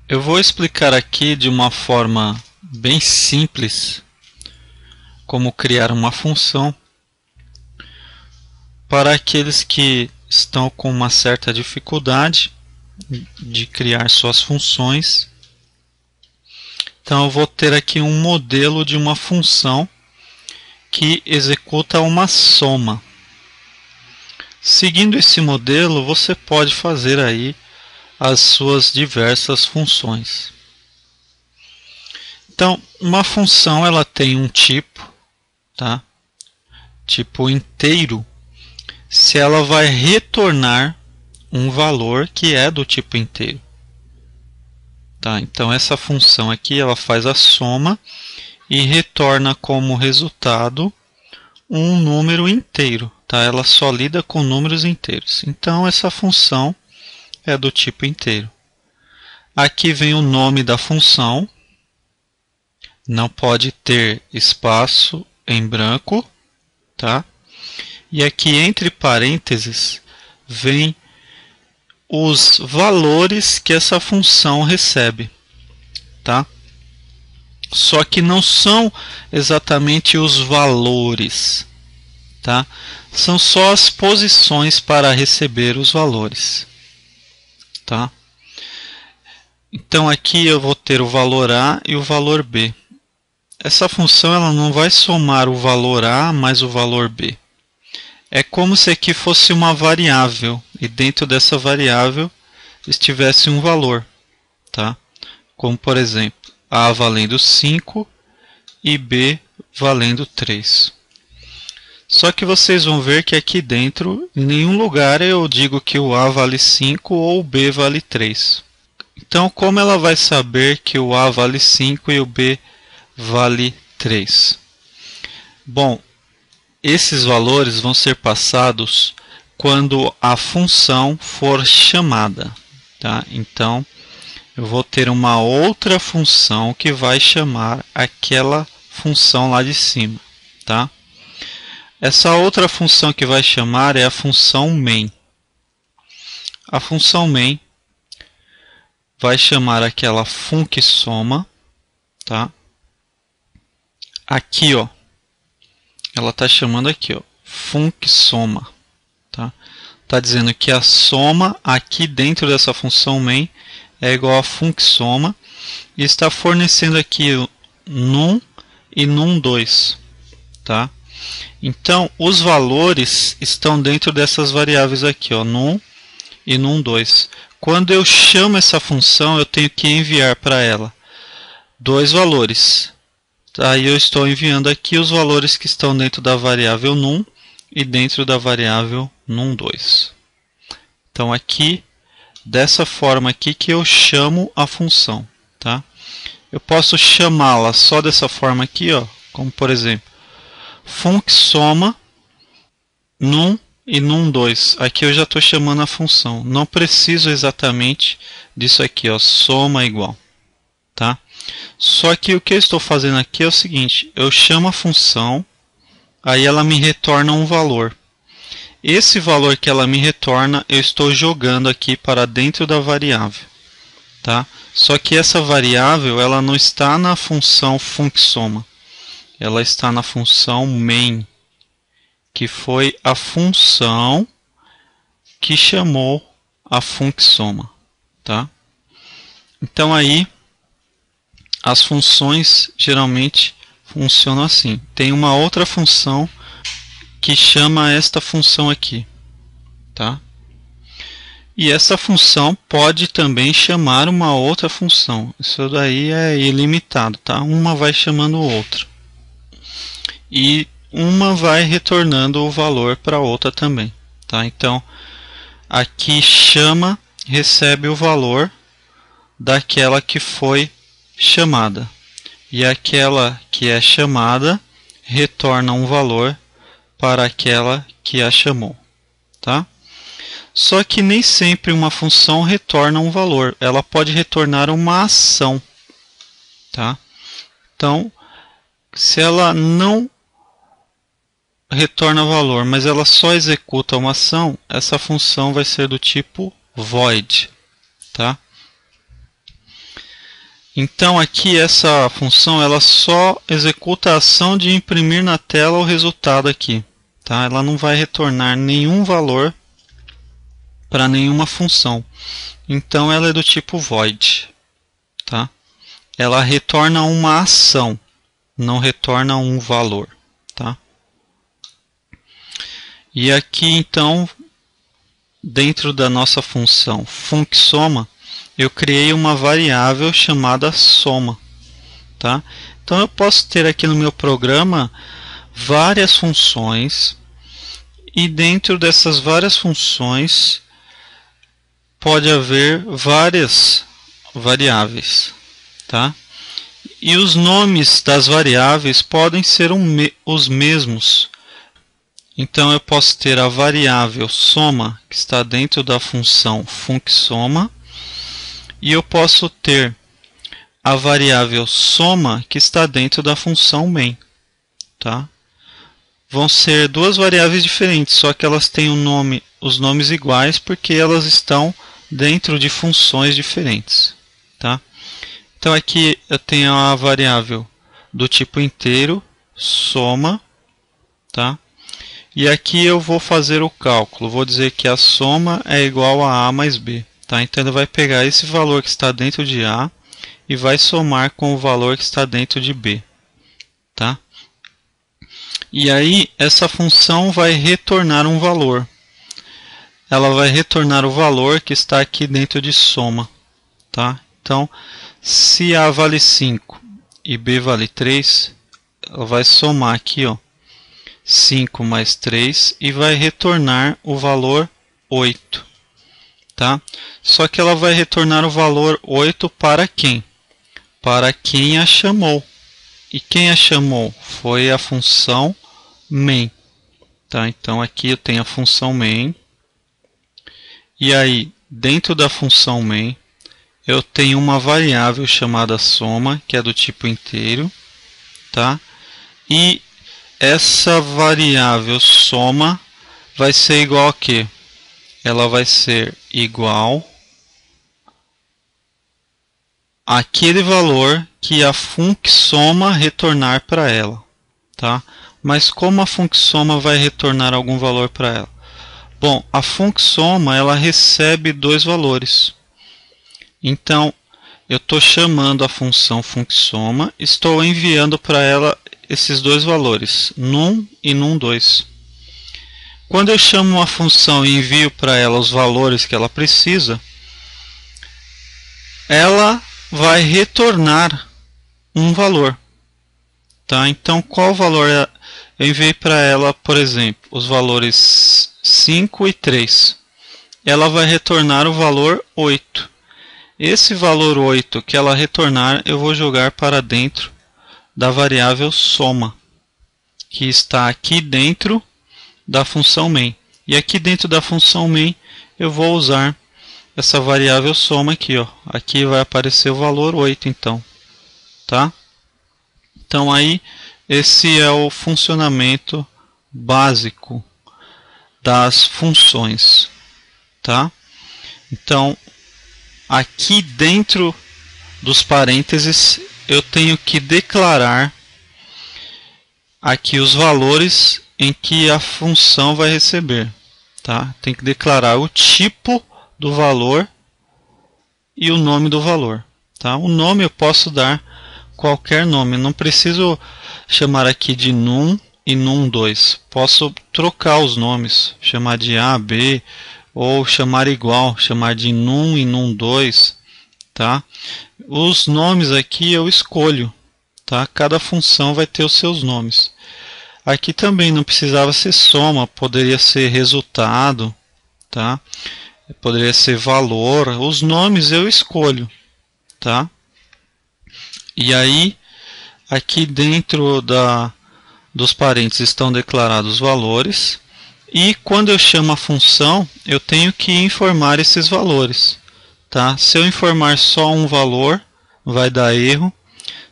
Eu vou explicar aqui de uma forma bem simples como criar uma função para aqueles que estão com uma certa dificuldade de criar suas funções. Então eu vou ter aqui um modelo de uma função que executa uma soma. Seguindo esse modelo, você pode fazer aí as suas diversas funções. Então, uma função ela tem um tipo, tá? Tipo inteiro, se ela vai retornar um valor que é do tipo inteiro. Tá? Então essa função aqui ela faz a soma e retorna como resultado um número inteiro. Tá? Ela só lida com números inteiros. Então essa função é do tipo inteiro. Aqui vem o nome da função. Não pode ter espaço em branco. Tá? E aqui entre parênteses vem os valores que essa função recebe, tá? Só que não são exatamente os valores, tá? São só as posições para receber os valores, tá? Então aqui eu vou ter o valor A e o valor B. Essa função ela não vai somar o valor A mais o valor B. É como se aqui fosse uma variável e dentro dessa variável estivesse um valor, tá? Como por exemplo, A valendo 5 e B valendo 3. Só que vocês vão ver que aqui dentro, em nenhum lugar eu digo que o A vale 5 ou o B vale 3. Então, como ela vai saber que o A vale 5 e o B vale 3? Bom, esses valores vão ser passados quando a função for chamada. Tá? Então, eu vou ter uma outra função que vai chamar aquela função lá de cima. Tá? Essa outra função que vai chamar é a função main. A função main vai chamar aquela funcsoma. Tá? Aqui, ó. Ela está chamando aqui, ó, funcsoma. Tá? Tá dizendo que a soma aqui dentro dessa função main é igual a funcsoma e está fornecendo aqui num e num2. Tá? Então, os valores estão dentro dessas variáveis aqui, ó, num e num2. Quando eu chamo essa função, eu tenho que enviar para ela dois valores. Aí eu estou enviando aqui os valores que estão dentro da variável num e dentro da variável num2. Então aqui, dessa forma aqui que eu chamo a função. Tá? Eu posso chamá-la só dessa forma aqui, ó, como por exemplo, funcsoma num e num2. Aqui eu já estou chamando a função. Não preciso exatamente disso aqui, ó, soma igual. Tá? Só que o que eu estou fazendo aqui é o seguinte, eu chamo a função, aí ela me retorna um valor. Esse valor que ela me retorna, eu estou jogando aqui para dentro da variável. Tá? Só que essa variável ela não está na função funcsoma, ela está na função main, que foi a função que chamou a funcsoma. Tá? Então aí, as funções geralmente funcionam assim. Tem uma outra função que chama esta função aqui. Tá? E essa função pode também chamar uma outra função. Isso daí é ilimitado. Tá? Uma vai chamando o outro. E uma vai retornando o valor para a outra também. Tá? Então, aqui chama, recebe o valor daquela que foi chamada, e aquela que é chamada retorna um valor para aquela que a chamou. Tá? Só que nem sempre uma função retorna um valor, ela pode retornar uma ação. Tá? Então, se ela não retorna valor, mas ela só executa uma ação, essa função vai ser do tipo void. Tá? Então aqui essa função ela só executa a ação de imprimir na tela o resultado aqui, tá? Ela não vai retornar nenhum valor para nenhuma função. Então ela é do tipo void, tá? Ela retorna uma ação, não retorna um valor, tá? E aqui então, dentro da nossa função funcsoma, eu criei uma variável chamada soma, tá? Então eu posso ter aqui no meu programa várias funções, e dentro dessas várias funções pode haver várias variáveis, tá? E os nomes das variáveis podem ser os mesmos. Então eu posso ter a variável soma, que está dentro da função funcsoma, e eu posso ter a variável soma, que está dentro da função main, tá? Vão ser duas variáveis diferentes, só que elas têm os nomes iguais porque elas estão dentro de funções diferentes, tá? Então aqui eu tenho a variável do tipo inteiro, soma, tá? E aqui eu vou fazer o cálculo, vou dizer que a soma é igual a mais b, tá? Então ele vai pegar esse valor que está dentro de a e vai somar com o valor que está dentro de b, tá? E aí essa função vai retornar um valor. Ela vai retornar o valor que está aqui dentro de soma, tá? Então, se A vale 5 e B vale 3, ela vai somar aqui, ó, 5 mais 3 e vai retornar o valor 8, tá? Só que ela vai retornar o valor 8 para quem? Para quem a chamou. E quem a chamou? Foi a função main, tá? Então aqui eu tenho a função main. E aí, dentro da função main, eu tenho uma variável chamada soma, que é do tipo inteiro, tá? E essa variável soma vai ser igual a quê? Ela vai ser igual àquele valor que a funcsoma retornar para ela, tá? Mas como a funcsoma vai retornar algum valor para ela? Bom, a funcsoma ela recebe dois valores. Então, eu estou chamando a função funcsoma, estou enviando para ela esses dois valores, num e num2. Quando eu chamo uma função e envio para ela os valores que ela precisa, ela vai retornar um valor, tá? Então, qual valor eu enviei para ela, por exemplo, os valores 5 e 3. Ela vai retornar o valor 8. Esse valor 8 que ela retornar, eu vou jogar para dentro da variável soma, que está aqui dentro da função main. E aqui dentro da função main, eu vou usar essa variável soma aqui, ó. Aqui vai aparecer o valor 8, então, tá? Então aí, esse é o funcionamento básico das funções, tá? Então, aqui dentro dos parênteses, eu tenho que declarar aqui os valores em que a função vai receber, tá? Tem que declarar o tipo do valor e o nome do valor, tá? O nome eu posso dar qualquer nome, não preciso chamar aqui de num e num2. Posso trocar os nomes, chamar de A, B, ou chamar igual, chamar de num e num2, tá? Os nomes aqui eu escolho, tá? Cada função vai ter os seus nomes. Aqui também não precisava ser soma, poderia ser resultado, tá? Poderia ser valor. Os nomes eu escolho, tá? E aí, aqui dentro dos parênteses estão declarados os valores. E quando eu chamo a função, eu tenho que informar esses valores, tá? Se eu informar só um valor, vai dar erro.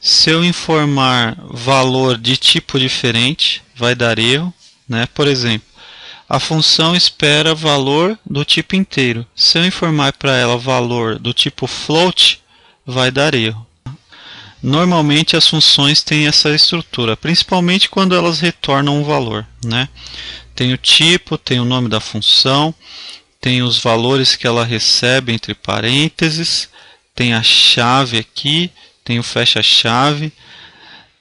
Se eu informar valor de tipo diferente, vai dar erro, né? Por exemplo, a função espera valor do tipo inteiro. Se eu informar para ela valor do tipo float, vai dar erro. Normalmente as funções têm essa estrutura, principalmente quando elas retornam um valor, né? Tem o tipo, tem o nome da função, tem os valores que ela recebe entre parênteses, tem a chave aqui, tem o fecha-chave,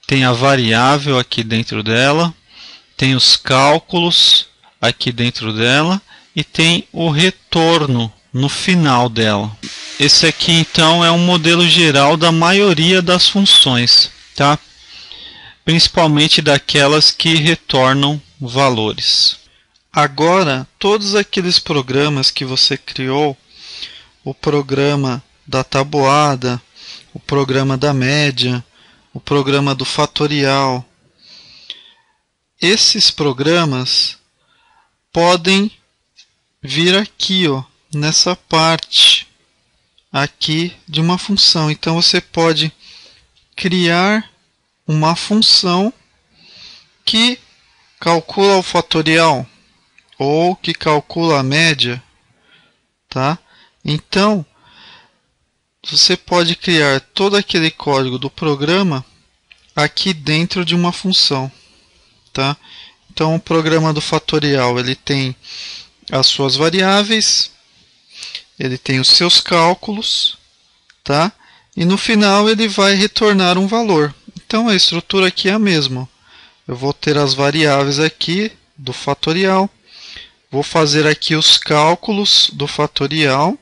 tem a variável aqui dentro dela, tem os cálculos aqui dentro dela e tem o retorno no final dela. Esse aqui então é um modelo geral da maioria das funções, tá? Principalmente daquelas que retornam valores. Agora, todos aqueles programas que você criou, o programa da tabuada, o programa da média, o programa do fatorial, esses programas podem vir aqui, ó, nessa parte aqui de uma função. Então você pode criar uma função que calcula o fatorial ou que calcula a média, tá? Então você pode criar todo aquele código do programa aqui dentro de uma função, tá? Então o programa do fatorial, ele tem as suas variáveis, ele tem os seus cálculos, tá? E no final ele vai retornar um valor. Então a estrutura aqui é a mesma. Eu vou ter as variáveis aqui do fatorial, vou fazer aqui os cálculos do fatorial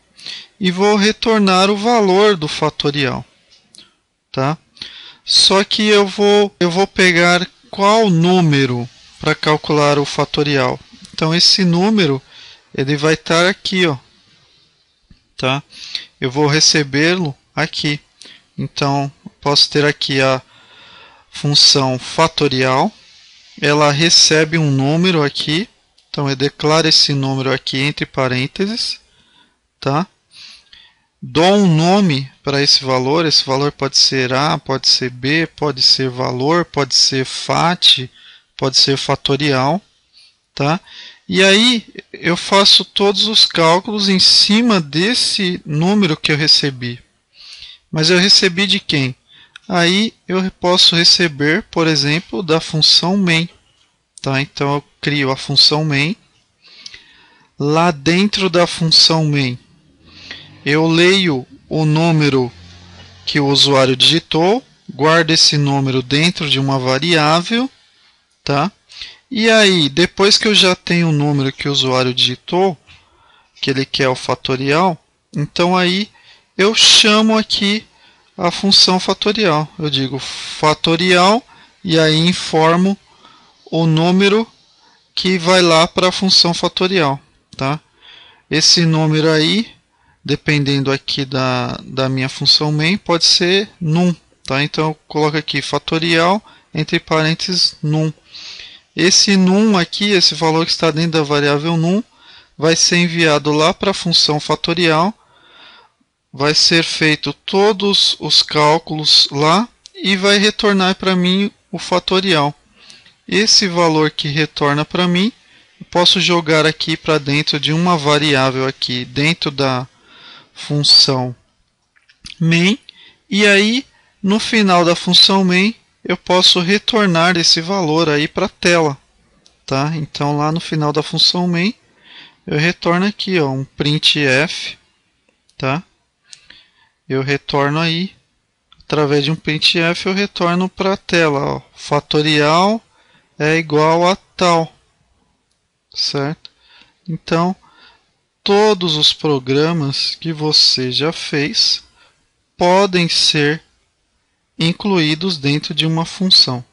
e vou retornar o valor do fatorial, tá? Só que eu vou pegar qual número para calcular o fatorial. Então esse número ele vai estar aqui, ó, tá? Eu vou recebê-lo aqui. Então posso ter aqui a função fatorial, ela recebe um número aqui, então eu declaro esse número aqui entre parênteses, tá? Dou um nome para esse valor pode ser A, pode ser B, pode ser valor, pode ser FAT, pode ser fatorial, tá? E aí eu faço todos os cálculos em cima desse número que eu recebi. Mas eu recebi de quem? Aí eu posso receber, por exemplo, da função main, tá? Então eu crio a função main. Lá dentro da função main, eu leio o número que o usuário digitou, guardo esse número dentro de uma variável, tá? E aí, depois que eu já tenho o número que o usuário digitou, que ele quer o fatorial, então aí eu chamo aqui a função fatorial. Eu digo fatorial e aí informo o número que vai lá para a função fatorial, tá? Esse número aí, dependendo aqui da minha função main, pode ser num, tá? Então eu coloco aqui fatorial entre parênteses num. Esse num aqui, esse valor que está dentro da variável num, vai ser enviado lá para a função fatorial, vai ser feito todos os cálculos lá e vai retornar para mim o fatorial. Esse valor que retorna para mim, eu posso jogar aqui para dentro de uma variável aqui dentro da função main, e aí no final da função main eu posso retornar esse valor aí para a tela, tá? Então lá no final da função main eu retorno aqui, ó, um printf, tá? Eu retorno aí através de um printf, eu retorno para a tela, ó, fatorial é igual a tal, certo? Então todos os programas que você já fez podem ser incluídos dentro de uma função.